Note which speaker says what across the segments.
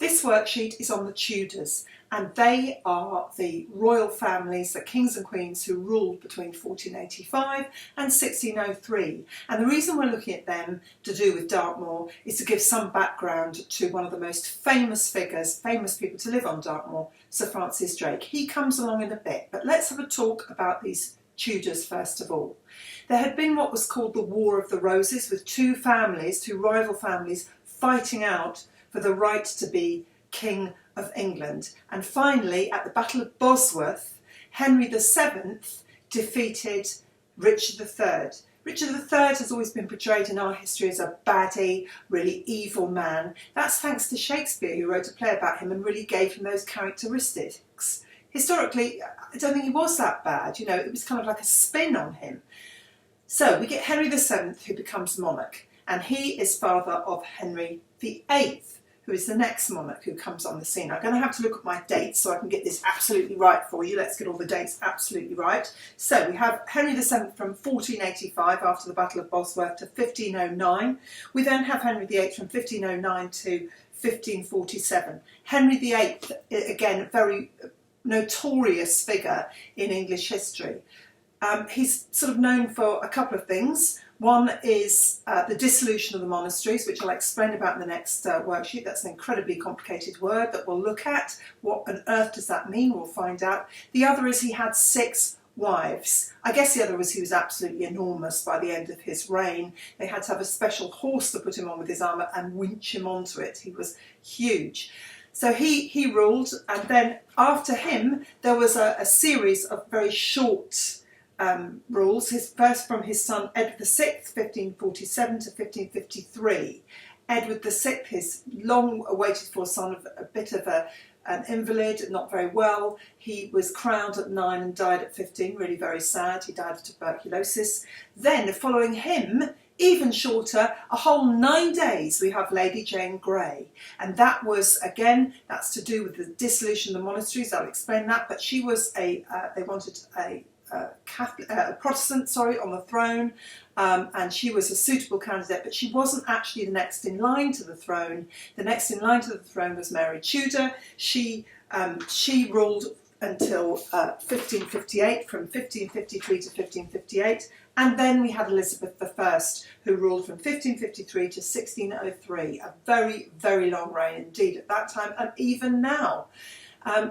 Speaker 1: This worksheet is on the Tudors, and they are the royal families, the kings and queens who ruled between 1485 and 1603. And the reason we're looking at them to do with Dartmoor is to give some background to one of the most famous figures, famous people to live on Dartmoor, Sir Francis Drake. He comes along in a bit, but let's have a talk about these Tudors first of all. There had been what was called the War of the Roses, with two rival families, fighting out for the right to be King of England. And finally, at the Battle of Bosworth, Henry VII defeated Richard III. Richard III has always been portrayed in our history as a baddie, really evil man. That's thanks to Shakespeare, who wrote a play about him and really gave him those characteristics. Historically, I don't think he was that bad, you know, it was kind of like a spin on him. So we get Henry VII, who becomes monarch, and he is father of Henry VIII, who is the next monarch who comes on the scene. I'm going to have to look at my dates so I can get this absolutely right for you. Let's get all the dates absolutely right. So we have Henry VII from 1485, after the Battle of Bosworth, to 1509. We then have Henry VIII from 1509 to 1547. Henry VIII, again, a very notorious figure in English history. He's sort of known for a couple of things. One is the dissolution of the monasteries, which I'll explain about in the next worksheet. That's an incredibly complicated word that we'll look at. What on earth does that mean? We'll find out. The other is he had 6 wives. I guess the other was he was absolutely enormous by the end of his reign. They had to have a special horse to put him on with his armour and winch him onto it. He was huge. So he ruled, and then after him there was a series of very short rules. First from his son Edward VI, 1547 to 1553. Edward VI, his long awaited for son, a bit of an invalid, not very well. He was crowned at 9 and died at 15, really very sad. He died of tuberculosis. Then following him, even shorter, a whole 9 days, we have Lady Jane Grey. And that was, again, that's to do with the dissolution of the monasteries. I'll explain that. But she was they wanted a Protestant, on the throne, and she was a suitable candidate, but she wasn't actually the next in line to the throne. The next in line to the throne was Mary Tudor. She ruled until 1558, from 1553 to 1558, and then we had Elizabeth I, who ruled from 1553 to 1603, a very, very long reign indeed at that time, and even now.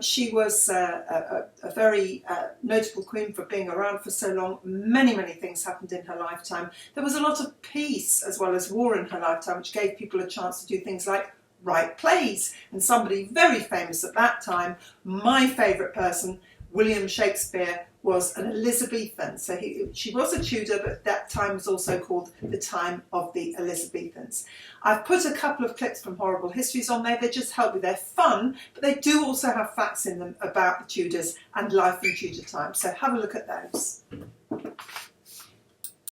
Speaker 1: She was a very notable queen for being around for so long. Many, many things happened in her lifetime. There was a lot of peace as well as war in her lifetime, which gave people a chance to do things like write plays. And somebody very famous at that time, my favourite person, William Shakespeare, was an Elizabethan. So she was a Tudor, but that time was also called the time of the Elizabethans. I've put a couple of clips from Horrible Histories on there. They just help with their fun, but they do also have facts in them about the Tudors and life in Tudor times. So have a look at those.